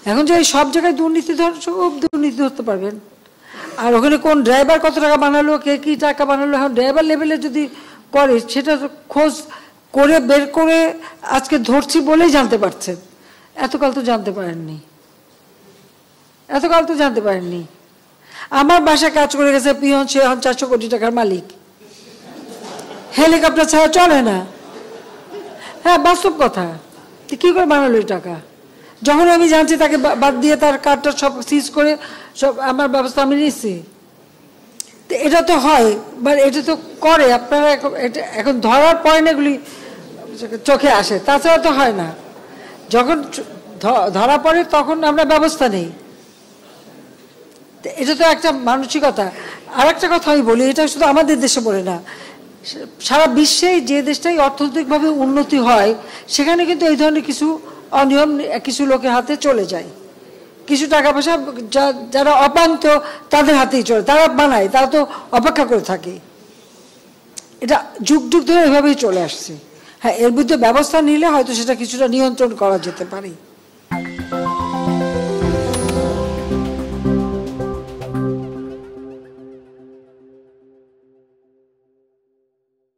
এখন যে সব জায়গায় দুর্নীতি সব দুর্নীতি ধরতে পারবেন। আর ওখানে কোন ড্রাইভার কত টাকা বানালো, কে কী টাকা বানালো, এখন ড্রাইভার লেভেলে যদি করে সেটা খোঁজ করে বের করে আজকে ধরছি বলেই জানতে পারছেন। এতকাল তো জানতে পারেননি, এতকাল তো জানতে পারেননি। আমার বাসায় কাজ করে গেছে পিয়ন, সে এখন 400 কোটি টাকার মালিক। হেলিকপ্টার ছাড়া চলে না। হ্যাঁ, বাস্তব কথা। কি করে বানালো এই টাকা? যখন আমি জানছি তাকে বাদ দিয়ে তার কার্ডটা সব সিজ করে সব আমার ব্যবস্থা আমি নিচ্ছি। তো এটা তো হয়, বাট এটা তো করে আপনারা এখন ধরার পরে না এগুলি চোখে আসে, তাছাড়া তো হয় না। যখন ধরা পড়ে তখন আমরা ব্যবস্থা নেই। এটা তো একটা মানসিকতা। আর একটা কথা আমি বলি, এটা শুধু আমাদের দেশে বলে না, সারা বিশ্বেই যে দেশটাই অর্থনৈতিকভাবে উন্নতি হয় সেখানে কিন্তু এই ধরনের কিছু অনিয়ম কিছু লোকের হাতে চলে যায়। কিছু টাকা পয়সা যারা অপান্ত তাদের হাতেই চলে, তারা বানায়, তারা তো অপেক্ষা করে থাকে। এটা যুগ যুগ ধরে এভাবেই চলে আসছে। হ্যাঁ, এর বিরুদ্ধে ব্যবস্থা নিলে হয়তো সেটা কিছুটা নিয়ন্ত্রণ করা যেতে পারে।